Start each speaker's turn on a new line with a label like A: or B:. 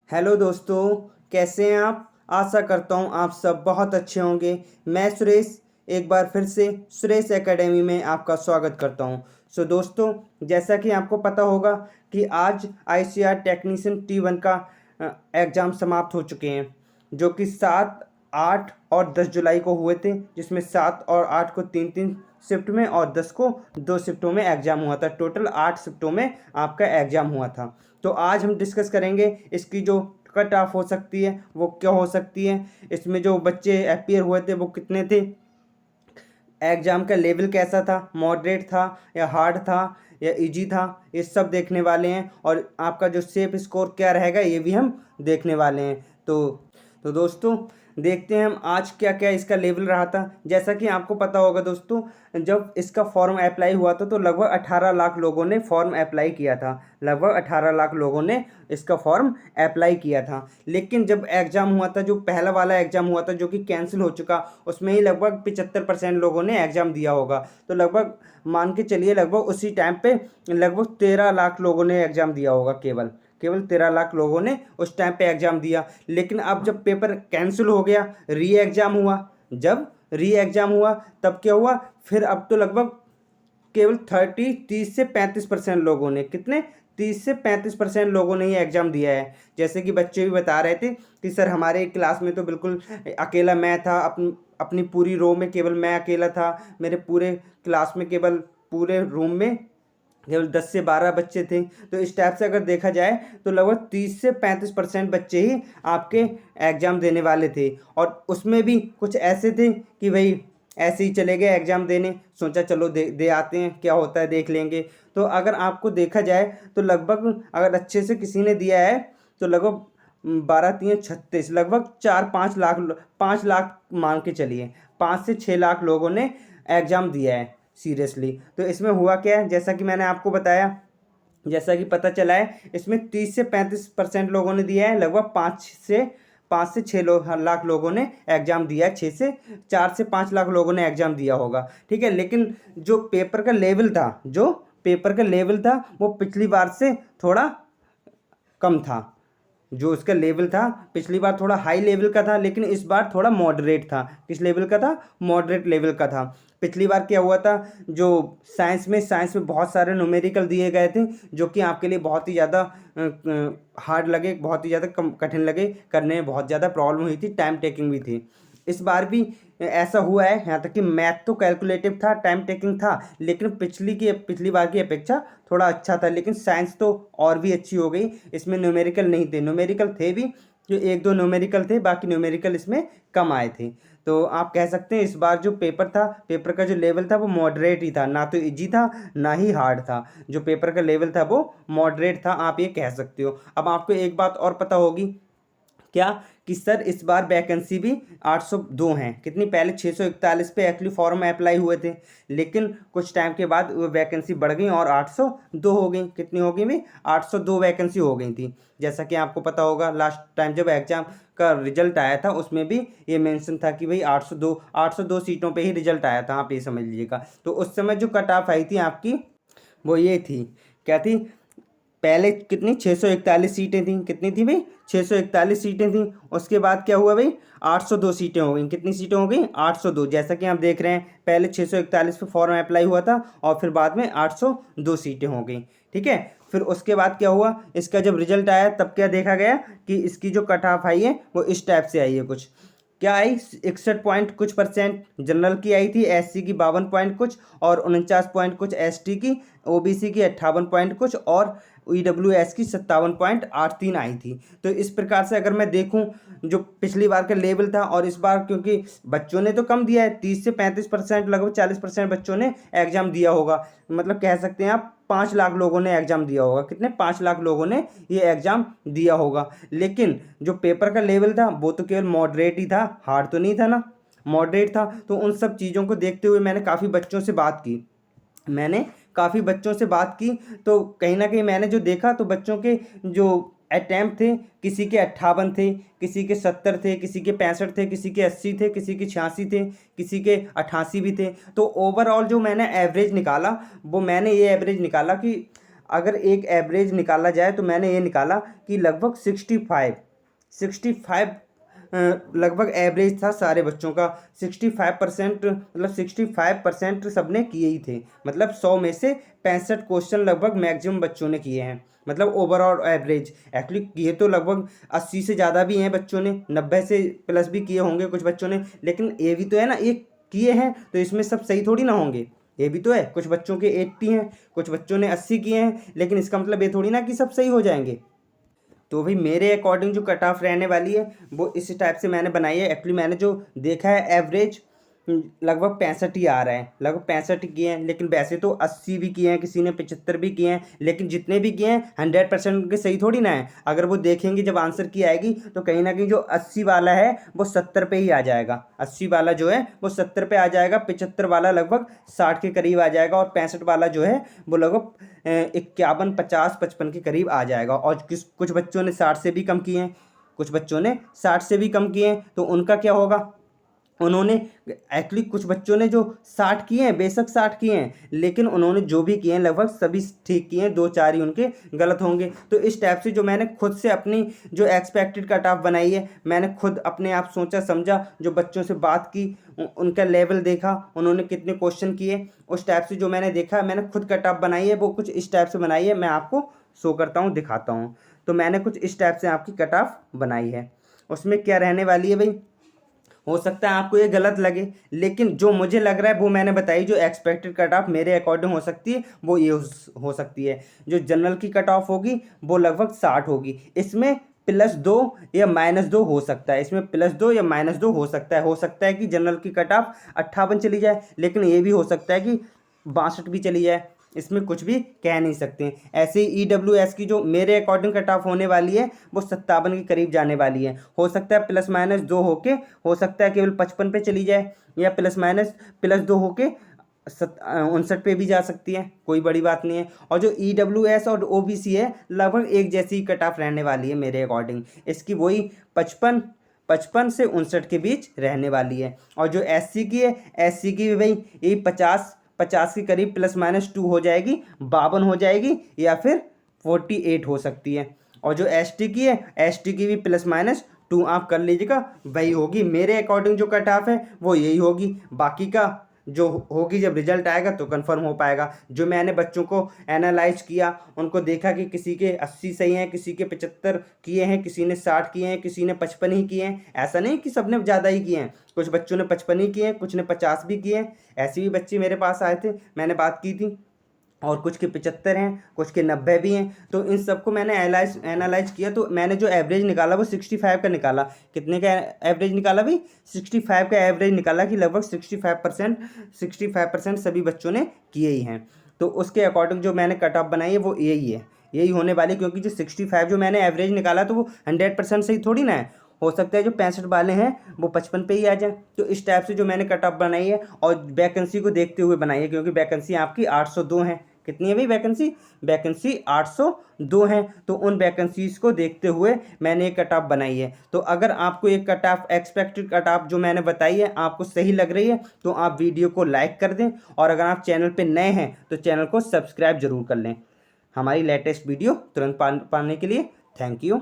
A: Hello दोस्तों, कैसे हैं आप। आशा करता हूँ आप सब बहुत अच्छे होंगे। मैं सुरेश एक बार फिर से सुरेश एकेडमी में आपका स्वागत करता हूँ। दोस्तों, जैसा कि आपको पता होगा कि आज आईसीआर टेक्नीशियन T1 का एग्ज़ाम समाप्त हो चुके हैं, जो कि 7, 8 और 10 जुलाई को हुए थे, जिसमें 7 और 8 को 3-3 शिफ्ट में और 10 को 2 शिफ्टों में एग्ज़ाम हुआ था। टोटल 8 शिफ्टों में आपका एग्ज़ाम हुआ था। तो आज हम डिस्कस करेंगे इसकी जो कट ऑफ हो सकती है वो क्या हो सकती है, इसमें जो बच्चे अपियर हुए थे वो कितने थे, एग्ज़ाम का लेवल कैसा था, मॉडरेट था या हार्ड था या इजी था, ये सब देखने वाले हैं। और आपका जो सेफ स्कोर क्या रहेगा ये भी हम देखने वाले हैं। तो दोस्तों, देखते हैं हम आज क्या क्या इसका लेवल रहा था। जैसा कि आपको पता होगा दोस्तों, जब इसका फॉर्म अप्लाई हुआ था तो लगभग 18 लाख लोगों ने फॉर्म अप्लाई किया था। लगभग 18 लाख लोगों ने इसका फॉर्म अप्लाई किया था। लेकिन जब एग्ज़ाम हुआ था, जो पहला वाला एग्ज़ाम हुआ था जो कि कैंसिल हो चुका, उसमें ही लगभग 75% लोगों ने एग्ज़ाम दिया होगा। तो लगभग मान के चलिए लगभग उसी टाइम पे लगभग 13 लाख लोगों ने एग्ज़ाम दिया होगा। केवल केवल 13 लाख लोगों ने उस टाइम पे एग्ज़ाम दिया। लेकिन अब जब पेपर कैंसिल हो गया, री एग्ज़ाम हुआ, जब री एग्ज़ाम हुआ तब क्या हुआ, फिर अब तो लगभग केवल 30 से 35% लोगों ने, कितने, 30 से 35% लोगों ने ही एग्ज़ाम दिया है। जैसे कि बच्चे भी बता रहे थे कि सर हमारे क्लास में तो बिल्कुल अकेला मैं था, अपनी पूरी रो में केवल मैं अकेला था, मेरे पूरे क्लास में केवल पूरे रूम में केवल 10 से 12 बच्चे थे। तो इस टाइप से अगर देखा जाए तो लगभग 30 से 35% बच्चे ही आपके एग्ज़ाम देने वाले थे। और उसमें भी कुछ ऐसे थे कि भाई ऐसे ही चले गए एग्ज़ाम देने, सोचा चलो दे आते हैं, क्या होता है देख लेंगे। तो अगर आपको देखा जाए तो लगभग अगर अच्छे से किसी ने दिया है तो लगभग 12×3=36, लगभग 4-5 लाख, 5 लाख मान के चलिए, 5 से 6 लाख लोगों ने एग्ज़ाम दिया है सीरियसली। तो इसमें हुआ क्या है, जैसा कि मैंने आपको बताया, जैसा कि पता चला है, इसमें 30 से 35% लोगों ने दिया है, लगभग 5 से 6 लाख लोगों ने एग्ज़ाम दिया है, 4 से 5 लाख लोगों ने एग्ज़ाम दिया होगा, ठीक है। लेकिन जो पेपर का लेवल था, जो पेपर का लेवल था वो पिछली बार से थोड़ा कम था। जो उसका लेवल था पिछली बार थोड़ा हाई लेवल का था, लेकिन इस बार थोड़ा मॉडरेट था। किस लेवल का था, मॉडरेट लेवल का था। पिछली बार क्या हुआ था, जो साइंस में बहुत सारे न्यूमेरिकल दिए गए थे, जो कि आपके लिए बहुत ही ज़्यादा हार्ड लगे, बहुत ही ज़्यादा कठिन लगे, करने में बहुत ज़्यादा प्रॉब्लम हुई थी, टाइम टेकिंग भी थी। इस बार भी ऐसा हुआ है, यहाँ तक कि मैथ तो कैलकुलेटिव था, टाइम टेकिंग था, लेकिन पिछली बार की अपेक्षा थोड़ा अच्छा था। लेकिन साइंस तो और भी अच्छी हो गई, इसमें न्यूमेरिकल नहीं थे, न्यूमेरिकल थे भी, जो 1-2 न्यूमेरिकल थे, बाकी न्यूमेरिकल इसमें कम आए थे। तो आप कह सकते हैं इस बार जो पेपर था, पेपर का जो लेवल था वो मॉडरेट ही था, ना तो इजी था ना ही हार्ड था। जो पेपर का लेवल था वो मॉडरेट था, आप ये कह सकते हो। अब आपको एक बात और पता होगी क्या, कि सर इस बार वैकेंसी भी 802 हैं। कितनी, पहले 641 पे एक्चुअली फॉर्म अप्लाई हुए थे, लेकिन कुछ टाइम के बाद वो वैकेंसी बढ़ गई और 802 हो गई। कितनी हो गई भाई, 802 वैकेंसी हो गई थी। जैसा कि आपको पता होगा लास्ट टाइम जब एग्ज़ाम का रिजल्ट आया था उसमें भी ये मेंशन था कि भाई 802 सीटों पे ही रिजल्ट आया था, आप ये समझ लीजिएगा। तो उस समय जो कट ऑफ आई थी आपकी वो ये थी, क्या थी, पहले कितनी, 641 सीटें थी, कितनी थी भाई, 641 सीटें थी। उसके बाद क्या हुआ भाई, 802 सीटें हो गई। कितनी सीटें हो गई, 802। जैसा कि आप देख रहे हैं, पहले 641 पे फॉर्म अप्लाई हुआ था और फिर बाद में 802 सीटें हो गई, ठीक है। फिर उसके बाद क्या हुआ, इसका जब रिजल्ट आया तब क्या देखा गया कि इसकी जो कट ऑफ आई है वो इस टाइप से आई है। कुछ क्या आई, 61 पॉइंट कुछ परसेंट जनरल की आई थी, एससी की 52 पॉइंट कुछ, और 49 पॉइंट कुछ एसटी की, ओबीसी की 58 पॉइंट कुछ, और ईडब्ल्यूएस की 57.83 आई थी। तो इस प्रकार से अगर मैं देखूं, जो पिछली बार का लेवल था और इस बार, क्योंकि बच्चों ने तो कम दिया है, 30 से 35%, लगभग 40% बच्चों ने एग्ज़ाम दिया होगा। मतलब कह सकते हैं आप 5 लाख लोगों ने एग्ज़ाम दिया होगा। कितने, 5 लाख लोगों ने ये एग्ज़ाम दिया होगा। लेकिन जो पेपर का लेवल था वो तो केवल मॉडरेट ही था, हार्ड तो नहीं था ना, मॉडरेट था। तो उन सब चीज़ों को देखते हुए मैंने काफ़ी बच्चों से बात की, मैंने काफ़ी बच्चों से बात की, तो कहीं ना कहीं मैंने जो देखा तो बच्चों के जो अटैम्प्ट थे, किसी के 58 थे, किसी के 70 थे, किसी के 65 थे, किसी के 80 थे, किसी के 86 थे, किसी के 88 भी थे। तो ओवरऑल जो मैंने एवरेज निकाला, वो मैंने ये एवरेज निकाला कि अगर एक एवरेज निकाला जाए तो मैंने ये निकाला कि लगभग 65 लगभग एवरेज था सारे बच्चों का। 65% मतलब 65% सबने किए ही थे, मतलब 100 में से 65 क्वेश्चन लगभग मैक्सिमम बच्चों ने किए हैं, मतलब ओवरऑल एवरेज। एक्चुअली किए तो लगभग 80 से ज़्यादा भी हैं बच्चों ने, 90 से प्लस भी किए होंगे कुछ बच्चों ने, लेकिन ये भी तो है ना, ये किए हैं तो इसमें सब सही थोड़ी ना होंगे। ये भी तो है, कुछ बच्चों के 80 हैं, कुछ बच्चों ने 80 किए हैं, लेकिन इसका मतलब ये थोड़ी ना कि सब सही हो जाएंगे। तो भाई मेरे अकॉर्डिंग जो कट ऑफ रहने वाली है वो इस टाइप से मैंने बनाई है। एक्चुअली मैंने जो देखा है एवरेज लगभग 65 ही आ रहा है, लगभग 65 किए हैं, लेकिन वैसे तो 80 भी किए हैं, किसी ने 75 भी किए हैं, लेकिन जितने भी किए हैं 100% के सही थोड़ी ना है। अगर वो देखेंगे जब आंसर की आएगी तो कहीं ना कहीं जो 80 वाला है वो 70 पे ही आ जाएगा, 80 वाला जो है वो 70 पे आ जाएगा, 75 वाला लगभग 60 के करीब आ जाएगा, और 65 वाला जो है वो लगभग 51, 50, 55 के करीब आ जाएगा। और कुछ बच्चों ने 60 से भी कम किए हैं, कुछ बच्चों ने 60 से भी कम किए हैं, तो उनका क्या होगा, उन्होंने एक्चुअली कुछ बच्चों ने जो 60 किए हैं, बेशक 60 किए हैं, लेकिन उन्होंने जो भी किए हैं लगभग सभी ठीक किए हैं, 2-4 ही उनके गलत होंगे। तो इस टाइप से जो मैंने खुद से अपनी जो एक्सपेक्टेड कट ऑफ बनाई है, मैंने खुद अपने आप सोचा समझा, जो बच्चों से बात की, उनका लेवल देखा, उन्होंने कितने क्वेश्चन किए, उस टाइप से जो मैंने देखा, मैंने खुद कट ऑफ बनाई है, वो कुछ इस टाइप से बनाई है। मैं आपको शो करता हूँ, दिखाता हूँ। तो मैंने कुछ इस टाइप से आपकी कट ऑफ बनाई है। उसमें क्या रहने वाली है भाई, हो सकता है आपको ये गलत लगे, लेकिन जो मुझे लग रहा है वो मैंने बताई। जो एक्सपेक्टेड कट ऑफ मेरे अकॉर्डिंग हो सकती है वो ये हो सकती है। जो जनरल की कट ऑफ होगी वो लगभग 60 होगी। इसमें +2 या -2 हो सकता है, इसमें +2 या -2 हो सकता है। हो सकता है कि जनरल की कट ऑफ 58 चली जाए, लेकिन ये भी हो सकता है कि 62 भी चली जाए, इसमें कुछ भी कह नहीं सकते। ऐसे ही EWS की जो मेरे अकॉर्डिंग कट ऑफ होने वाली है वो 57 के करीब जाने वाली है। हो सकता है +-2 होके, हो सकता है केवल 55 पे चली जाए, या +-2 होके 59 पे भी जा सकती है, कोई बड़ी बात नहीं है। और जो EWS और OBC है लगभग एक जैसी कट ऑफ रहने वाली है मेरे अकॉर्डिंग, इसकी वही 55 से 59 के बीच रहने वाली है। और जो SC की है, SC की भी भाई यही 50 के करीब +-2 हो जाएगी, 52 हो जाएगी, या फिर 48 हो सकती है। और जो ST की है, ST की भी +-2 आप कर लीजिएगा, वही होगी मेरे अकॉर्डिंग जो कट ऑफ है वो यही होगी। बाकी का जो होगी जब रिजल्ट आएगा तो कंफर्म हो पाएगा। जो मैंने बच्चों को एनालाइज किया, उनको देखा कि किसी के 80 सही हैं, किसी के 75 किए हैं, किसी ने 60 किए हैं, किसी ने 55 ही किए हैं। ऐसा नहीं कि सबने ज़्यादा ही किए हैं, कुछ बच्चों ने 55 ही किए हैं, कुछ ने 50 भी किए हैं। ऐसे भी बच्चे मेरे पास आए थे, मैंने बात की थी, और कुछ के 75 हैं, कुछ के 90 भी हैं। तो इन सबको मैंने एनालाइज किया, तो मैंने जो एवरेज निकाला वो 65 का निकाला। कितने का एवरेज निकाला भाई, 65 का एवरेज निकाला, कि लगभग 65% सभी बच्चों ने किए ही हैं। तो उसके अकॉर्डिंग जो मैंने कट ऑफ बनाई है वो यही है, यही होने वाली। क्योंकि जो 65 जो मैंने एवरेज निकाला तो वो 100% सही थोड़ी ना है, हो सकता है जो 65 वाले हैं वो 55 पे ही आ जाए। तो इस टाइप से जो मैंने कट ऑफ बनाई है, और वैकेंसी को देखते हुए बनाई है, क्योंकि वैकेंसी आपकी 802 है। कितनी है भाई वैकेंसी 802 हैं। तो उन वैकेंसीज को देखते हुए मैंने एक कट ऑफ बनाई है। तो अगर आपको एक cut off, expected cut off जो मैंने बताई है आपको सही लग रही है, तो आप वीडियो को लाइक कर दें, और अगर आप चैनल पे नए हैं तो चैनल को सब्सक्राइब जरूर कर लें। हमारी लेटेस्ट वीडियो तुरंत पाने के लिए थैंक यू।